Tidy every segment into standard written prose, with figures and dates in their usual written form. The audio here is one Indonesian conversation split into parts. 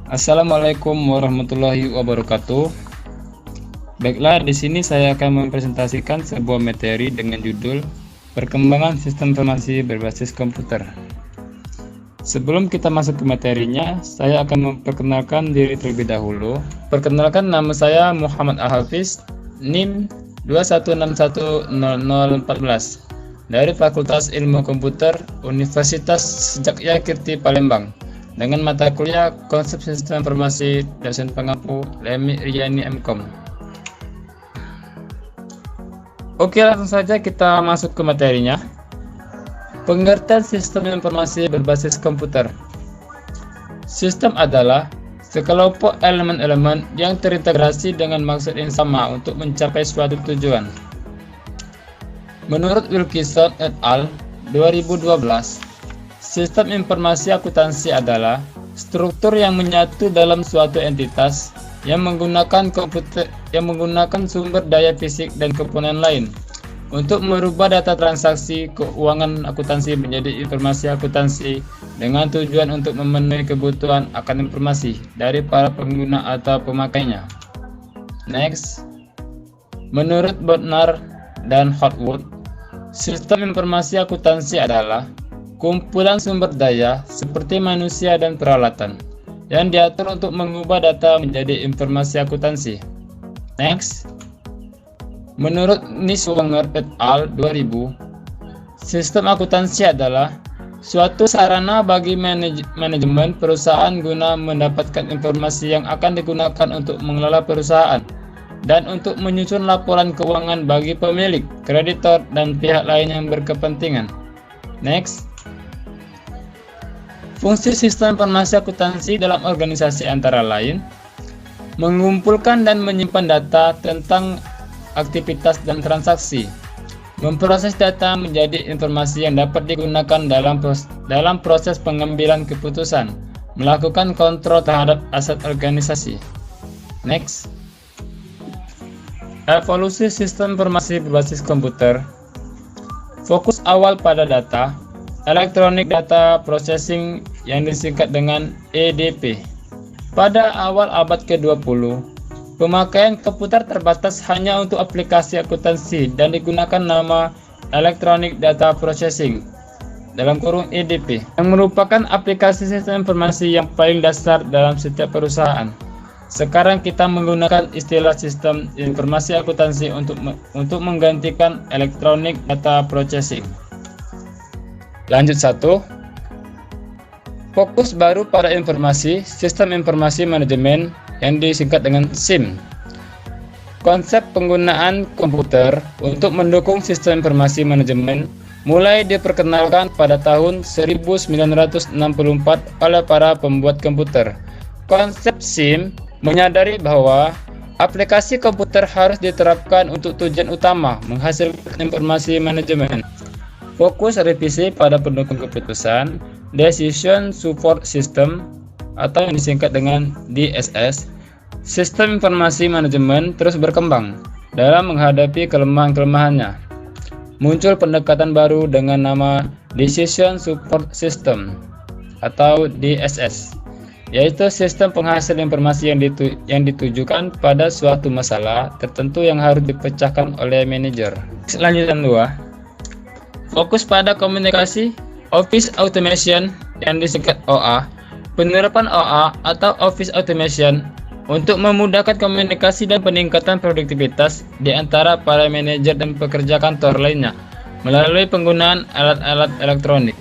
Assalamualaikum warahmatullahi wabarakatuh. Baiklah, di sini saya akan mempresentasikan sebuah materi dengan judul Perkembangan Sistem Informasi Berbasis Komputer. Sebelum kita masuk ke materinya, saya akan memperkenalkan diri terlebih dahulu. Perkenalkan, nama saya Muhammad Al-Hafiz, NIM 21610014 dari Fakultas Ilmu Komputer Universitas Sejakyakirti Palembang, dengan mata kuliah Konsep Sistem Informasi, dosen pengampu Lemi Riani MKom. Oke, langsung saja kita masuk ke materinya. Pengertian sistem informasi berbasis komputer. Sistem adalah sekelompok elemen-elemen yang terintegrasi dengan maksud yang sama untuk mencapai suatu tujuan. Menurut Wilkinson et al. 2012, sistem informasi akuntansi adalah struktur yang menyatu dalam suatu entitas yang menggunakan sumber daya fisik dan komponen lain untuk merubah data transaksi keuangan akuntansi menjadi informasi akuntansi dengan tujuan untuk memenuhi kebutuhan akan informasi dari para pengguna atau pemakainya. Next, menurut Bodnar dan Hotwood, sistem informasi akuntansi adalah kumpulan sumber daya seperti manusia dan peralatan yang diatur untuk mengubah data menjadi informasi akuntansi. Next, menurut Niswonger et al. 2000, sistem akuntansi adalah suatu sarana bagi manajemen perusahaan guna mendapatkan informasi yang akan digunakan untuk mengelola perusahaan dan untuk menyusun laporan keuangan bagi pemilik, kreditor, dan pihak lain yang berkepentingan. Next, fungsi sistem informasi akuntansi dalam organisasi antara lain mengumpulkan dan menyimpan data tentang aktivitas dan transaksi, memproses data menjadi informasi yang dapat digunakan dalam proses pengambilan keputusan, melakukan kontrol terhadap aset organisasi. Next, evolusi sistem informasi berbasis komputer. Fokus awal pada data, Electronic Data Processing yang disingkat dengan EDP. Pada awal abad ke-20, pemakaian komputer terbatas hanya untuk aplikasi akuntansi dan digunakan nama Electronic Data Processing (EDP) yang merupakan aplikasi sistem informasi yang paling dasar dalam setiap perusahaan. Sekarang kita menggunakan istilah sistem informasi akuntansi untuk menggantikan Electronic Data Processing. Lanjut 1. Fokus baru pada informasi, sistem informasi manajemen yang disingkat dengan SIM. Konsep penggunaan komputer untuk mendukung sistem informasi manajemen mulai diperkenalkan pada tahun 1964 oleh para pembuat komputer. Konsep SIM menyadari bahwa aplikasi komputer harus diterapkan untuk tujuan utama menghasilkan informasi manajemen. Fokus revisi pada pendukung keputusan, Decision Support System atau yang disingkat dengan DSS. Sistem informasi manajemen terus berkembang dalam menghadapi kelemahan-kelemahannya. Muncul pendekatan baru dengan nama Decision Support System atau DSS, yaitu sistem penghasil informasi yang ditujukan pada suatu masalah tertentu yang harus dipecahkan oleh manajer. Lanjutan 2. Fokus pada komunikasi, Office Automation yang disingkat OA. Penerapan OA atau Office Automation untuk memudahkan komunikasi dan peningkatan produktivitas di antara para manajer dan pekerja kantor lainnya melalui penggunaan alat-alat elektronik.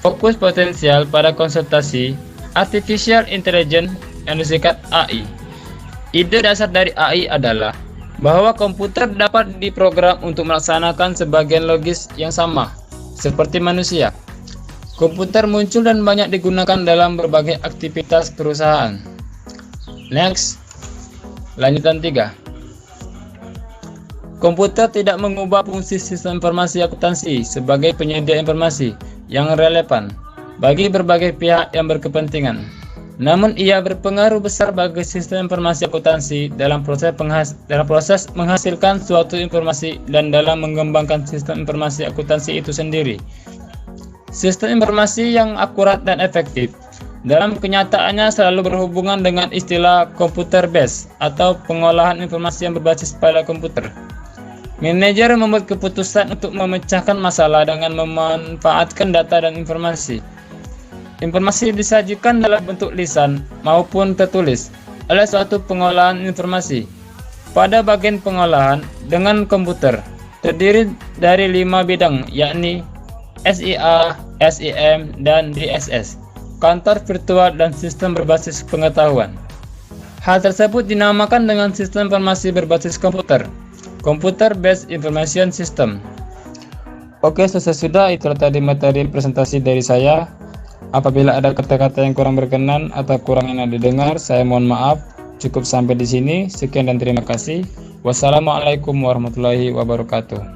Fokus potensial pada konsultasi, Artificial Intelligence yang disingkat AI. Ide dasar dari AI adalah bahwa komputer dapat diprogram untuk melaksanakan sebagian logis yang sama seperti manusia. Komputer muncul dan banyak digunakan dalam berbagai aktivitas perusahaan. Next, lanjutan 3. Komputer tidak mengubah fungsi sistem informasi akuntansi sebagai penyedia informasi yang relevan bagi berbagai pihak yang berkepentingan. Namun ia berpengaruh besar bagi sistem informasi akuntansi dalam proses menghasilkan suatu informasi dan dalam mengembangkan sistem informasi akuntansi itu sendiri. Sistem informasi yang akurat dan efektif dalam kenyataannya selalu berhubungan dengan istilah computer based atau pengolahan informasi yang berbasis pada komputer. Manajer membuat keputusan untuk memecahkan masalah dengan memanfaatkan data dan informasi. Informasi disajikan dalam bentuk lisan maupun tertulis oleh suatu pengolahan informasi. Pada bagian pengolahan dengan komputer terdiri dari 5 bidang, yakni SIA, SIM, dan DSS, kantor virtual dan sistem berbasis pengetahuan. Hal tersebut dinamakan dengan sistem informasi berbasis komputer, Computer Based Information System. Oke, selesai sudah. Itulah tadi materi presentasi dari saya. Apabila ada kata-kata yang kurang berkenan atau kurang enak didengar, saya mohon maaf. Cukup sampai di sini. Sekian dan terima kasih. Wassalamualaikum warahmatullahi wabarakatuh.